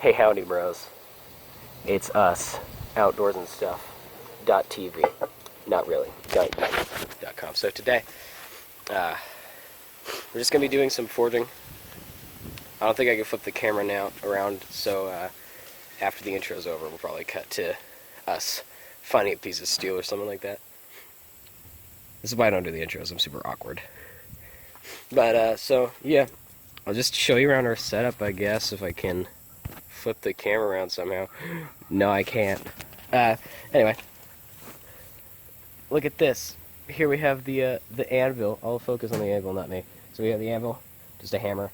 Hey, howdy, bros. It's us, Outdoors and Stuff. .tv. Not really. .com. So today, we're just gonna be doing some foraging. I don't think I can flip the camera now around, so after the intro's over, we'll probably cut to us finding a piece of steel or something like that. This is why I don't do the intros. I'm super awkward. But so yeah, I'll just show you around our setup, I guess, if I can flip the camera around somehow. No, I can't. Anyway, look at this. Here we have the anvil. I'll focus on the anvil, not me. So we have the anvil, just a hammer.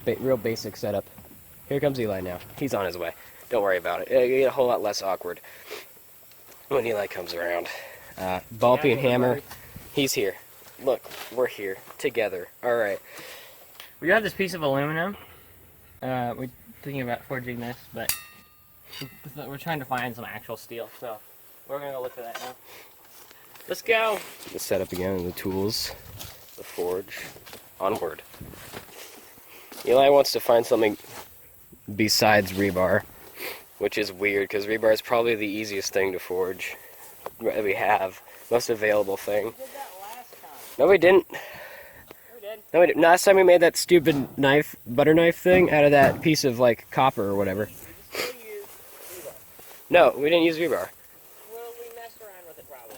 Real basic setup. Here comes Eli now. He's on his way. Don't worry about it. It'll get a whole lot less awkward when Eli comes around. Ball peen hammer. He's here. Look, we're here together. All right. We got this piece of aluminum. We're thinking about forging this, but we're trying to find some actual steel. So we're gonna go look for that now. Let's go. The setup again, the tools, the forge. Onward. Eli wants to find something besides rebar, which is weird because rebar is probably the easiest thing to forge that we have, most available thing. We did that last time. No, we didn't. We did. No, we didn't. Last time we made that stupid knife, butter knife thing out of that piece of like copper or whatever. We still use rebar. No, we didn't use rebar. Well, we messed around with it probably.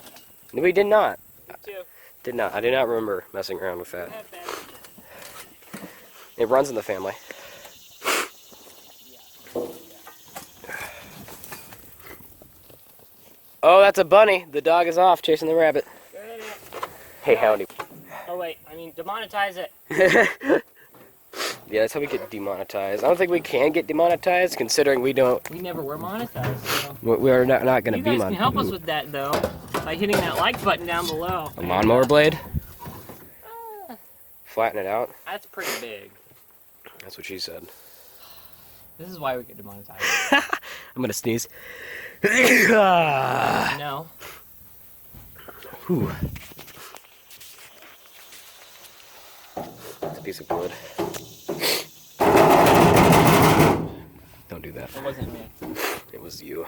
No, we did not. Me too. Did not. I do not remember messing around with that. Have been. It runs in the family. Oh, that's a bunny. The dog is off chasing the rabbit. Hey, howdy. Oh wait, I mean demonetize it. Yeah, that's how we get demonetized. I don't think we can get demonetized, considering we don't. We never were monetized. So. We are not going to You be guys can help us with that though by hitting that like button down below. A lawnmower blade. Flatten it out. That's pretty big. That's what she said. This is why we get demonetized. I'm gonna sneeze. No. Whew. It's a piece of wood. Don't do that. It wasn't me. It was you.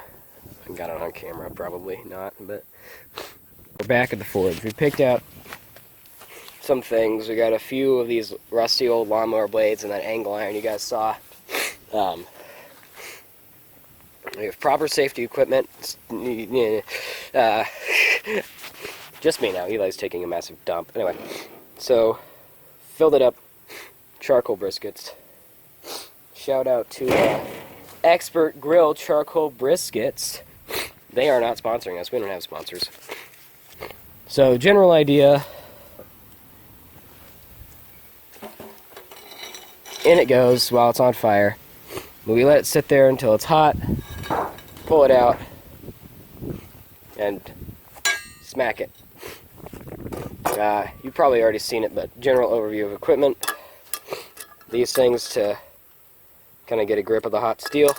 I got it on camera, probably not, but we're back at the forge. We picked out some things. We got a few of these rusty old lawnmower blades and that angle iron you guys saw. We have proper safety equipment. Just me now. Eli's taking a massive dump. Anyway, so filled it up. Charcoal briskets. Shout out to Expert Grill Charcoal Briskets. They are not sponsoring us. We don't have sponsors. So general idea. In it goes while it's on fire. We let it sit there until it's hot, pull it out, and smack it. You've probably already seen it, but general overview of equipment. These things to kind of get a grip of the hot steel.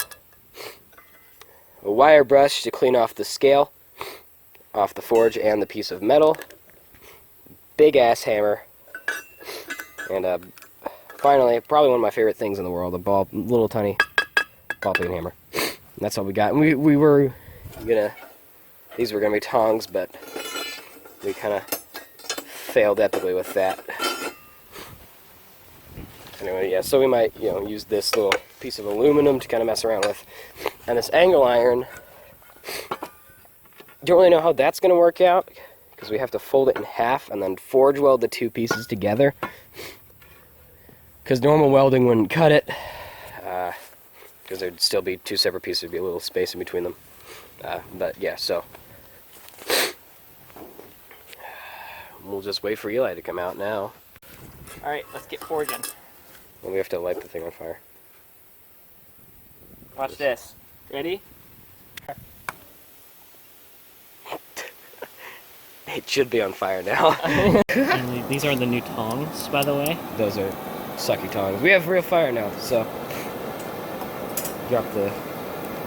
A wire brush to clean off the scale, off the forge and the piece of metal. Big ass hammer. And finally, probably one of my favorite things in the world, a little tiny ball peen hammer. And that's all we got. And we were gonna, these were gonna be tongs, but we kind of failed epically with that. Anyway, yeah, so we might, use this little piece of aluminum to kind of mess around with. And this angle iron, don't really know how that's gonna work out, because we have to fold it in half and then forge weld the two pieces together. Because normal welding wouldn't cut it, because there'd still be two separate pieces, there'd be a little space in between them. But yeah, so we'll just wait for Eli to come out now. Alright, let's get forging. And we have to light the thing on fire. Watch this. Ready? It should be on fire now. These are the new tongs, by the way. Those are sucky tongs. We have real fire now, so drop the,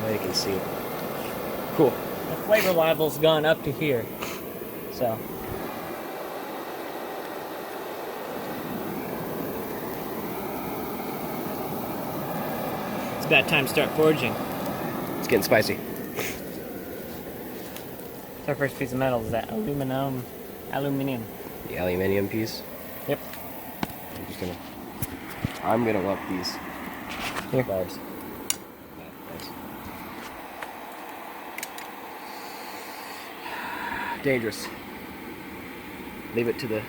now you can see it. Cool. The flavor level's gone up to here. So. about time to start forging. It's getting spicy. So our first piece of metal is that aluminium. The aluminium piece. Yep. I'm gonna lump these. Here. Bars. Dangerous. Leave it to the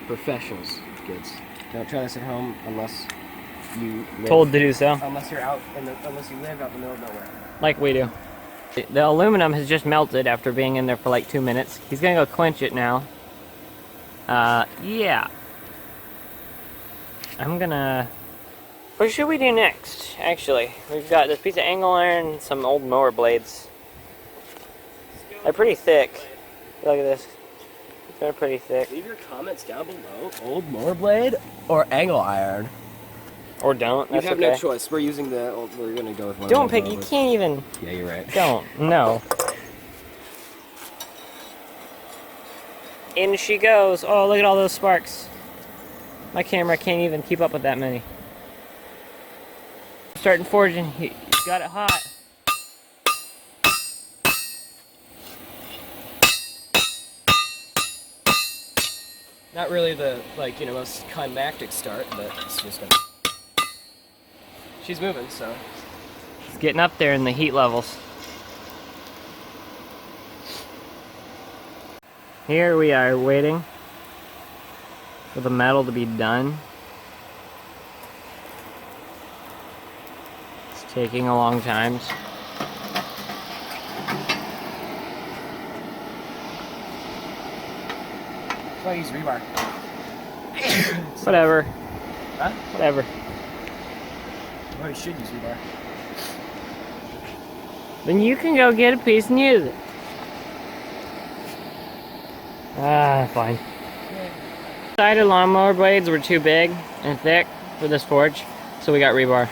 professionals, kids. Don't try this at home unless you live, Told to do so. unless you're out unless you live out in the middle of nowhere. Like we do. The aluminum has just melted after being in there for like 2 minutes. He's gonna go quench it now. Yeah. I'm gonna... What should we do next, actually? We've got this piece of angle iron and some old mower blades. They're pretty thick. Look at this. They're pretty thick. Leave your comments down below. Old mower blade or angle iron. Or don't. That's You have okay. no choice. We're using the old, we're gonna go with one. Don't of pick. those You old can't even. ones. Yeah, you're right. Don't. No. In she goes. Oh, look at all those sparks. My camera can't even keep up with that many. Starting forging. He's got it hot. Not really the most climactic start, but it's just gonna. She's moving, so. It's getting up there in the heat levels. Here we are waiting for the metal to be done. It's taking a long time. That's why I use rebar. Whatever. Huh? Whatever. Well, you should use rebar. Then you can go get a piece and use it. Ah, fine. Decided lawnmower blades were too big and thick for this forge, so we got rebar.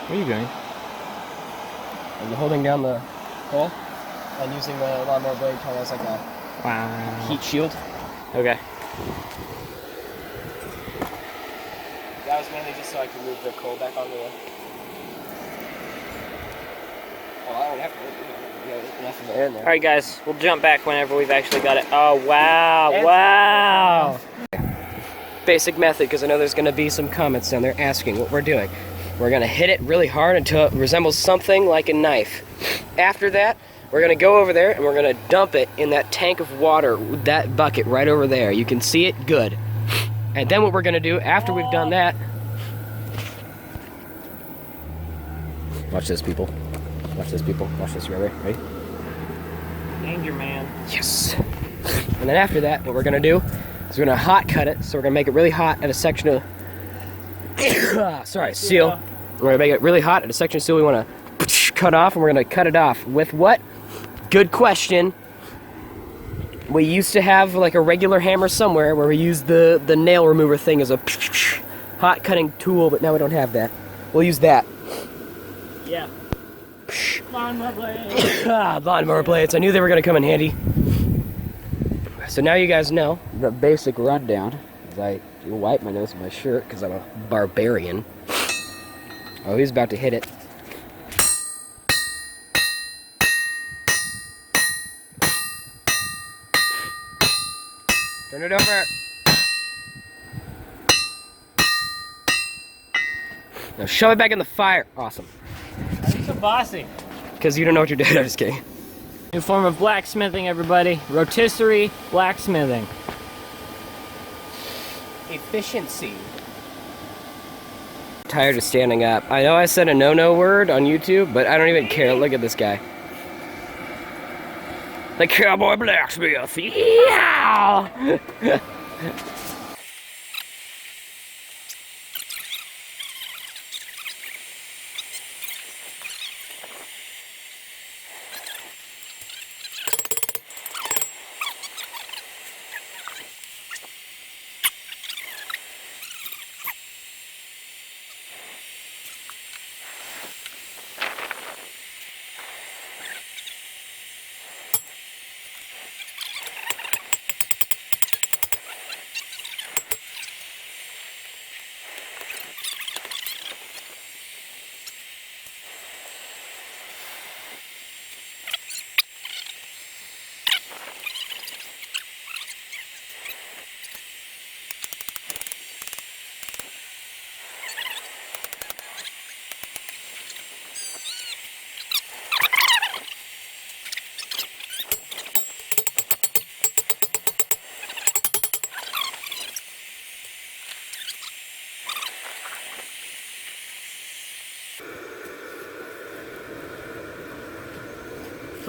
What are you doing? I'm holding down the hole and using the lawnmower blade kind of as like a Wow. heat shield. Okay. That was mainly just so I could move the coal back onto the. Oh, I don't have to. Yeah, enough of air in there. Alright guys, we'll jump back whenever we've actually got it. Oh wow, And- wow! Basic method, because I know there's going to be some comments down there asking what we're doing. We're going to hit it really hard until it resembles something like a knife. After that, we're going to go over there and we're going to dump it in that tank of water, that bucket right over there. You can see it good. And then what we're going to do after we've done that... Watch this, people. Watch this, people. Watch this. You ready? Danger man. Yes. And then after that, what we're going to do is we're going to hot cut it. So we're going to make it really hot at a section of... steel. We're going to make it really hot at a section of steel we want to cut off, and we're going to cut it off with what? Good question. We used to have like a regular hammer somewhere where we used the nail remover thing as a hot cutting tool, but now we don't have that. We'll use that. Yeah. Lawnmower blades. Lawnmower blades. I knew they were going to come in handy. So now you guys know the basic rundown. As I wipe my nose with my shirt because I'm a barbarian. Oh, he's about to hit it. Turn it over. Now shove it back in the fire. Awesome. Why are you so bossy? Because you don't know what you're doing. I'm just kidding. New form of blacksmithing, everybody. Rotisserie blacksmithing. Efficiency. Tired of standing up. I know I said a no-no word on YouTube, but I don't even care. Look at this guy. The cowboy blacksmith. Yeah!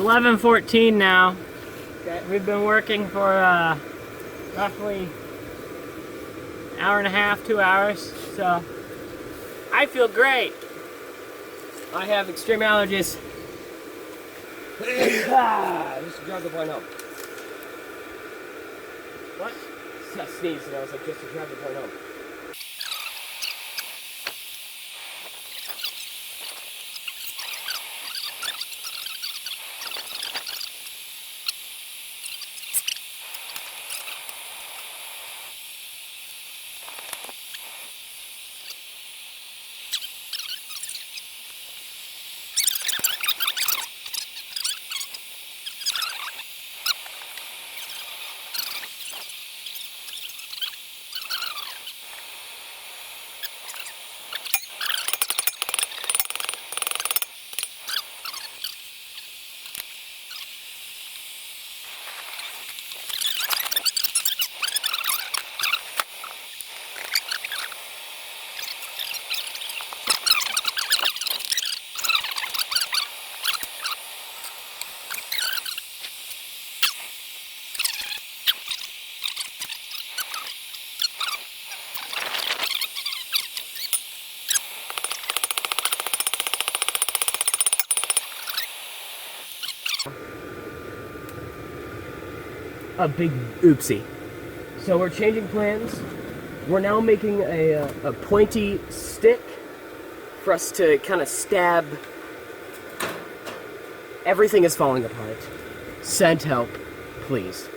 11:14 now. Okay, we've been working for roughly an hour and a half, 2 hours. So I feel great. I have extreme allergies. Just drug the point home. What? I sneezed and I was like, just to drive the point home. A big oopsie. So we're changing plans. We're now making a pointy stick for us to kind of stab. Everything is falling apart. Send help, please.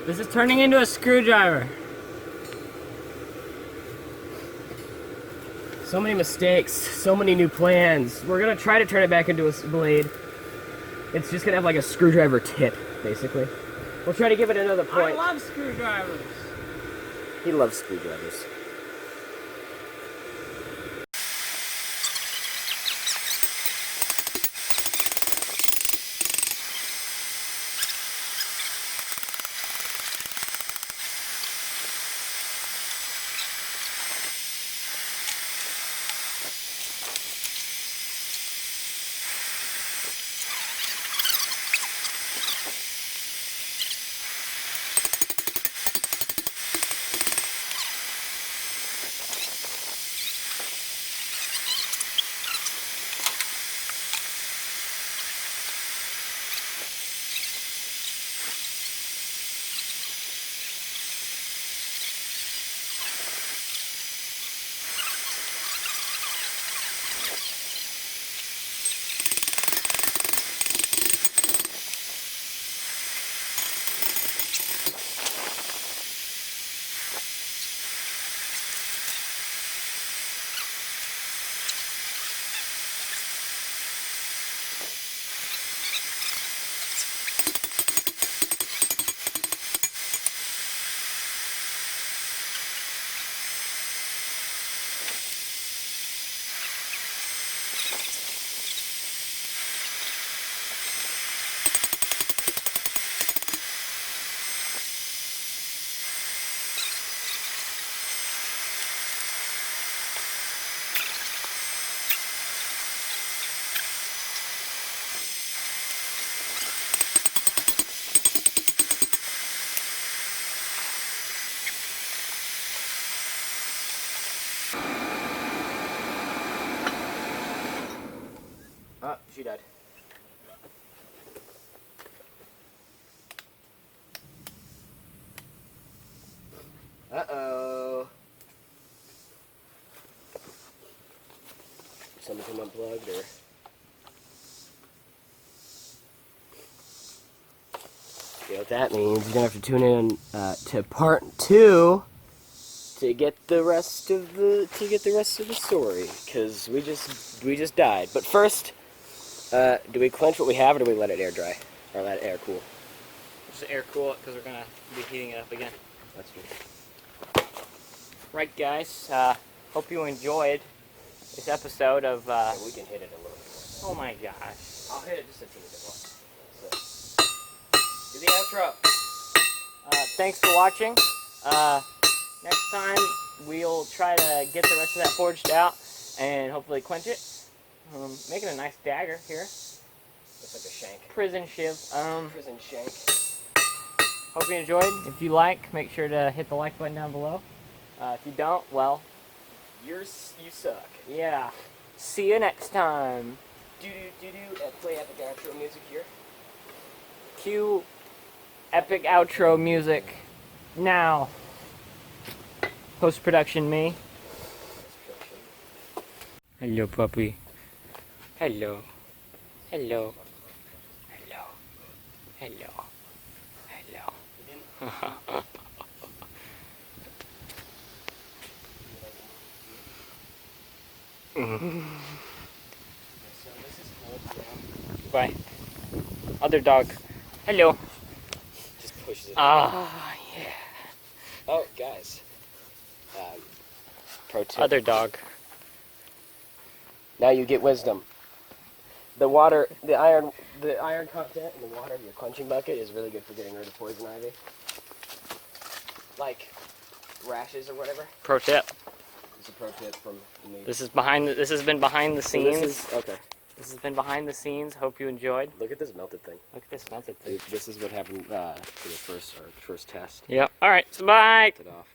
This is turning into a screwdriver. So many mistakes, so many new plans. We're gonna try to turn it back into a blade. It's just gonna have like a screwdriver tip, basically. We'll try to give it another point. I love screwdrivers. He loves screwdrivers. Oh, she died. Uh-oh. Something unplugged or... You know what that means? You're gonna have to tune in to part 2 to get the rest of the story, because we just died. But first, do we clench what we have, or do we let it air dry, or let it air cool? Just air cool it because we're gonna be heating it up again. That's good. Right, guys. Hope you enjoyed this episode of. Yeah, we can hit it a little bit more. Oh my gosh. I'll hit it just a teeny bit more. So, do the outro. Thanks for watching. Next time we'll try to get the rest of that forged out and hopefully quench it. Making a nice dagger here. Looks like a shank. Prison shiv. Prison shank. Hope you enjoyed. If you like, make sure to hit the like button down below. If you don't, well, You suck. yeah. See you next time. Play epic outro music here. Cue epic outro music now. Post-production me. Hello, puppy. Hello. Hello. Hello. Hello. Hello. Bye. Other dog. Hello. Just pushes it. Ah, yeah. Oh, guys. Pro tip. Other dog. Now you get wisdom. The water, the iron content in the water of your quenching bucket is really good for getting rid of poison ivy. Like rashes or whatever. Pro tip. It's a pro tip from me. This has been behind the So scenes. okay. This has been behind the scenes. Hope you enjoyed. Look at this melted thing. Look at this melted thing. This is what happened for our first test. Yep. All right. So bye. Melted off.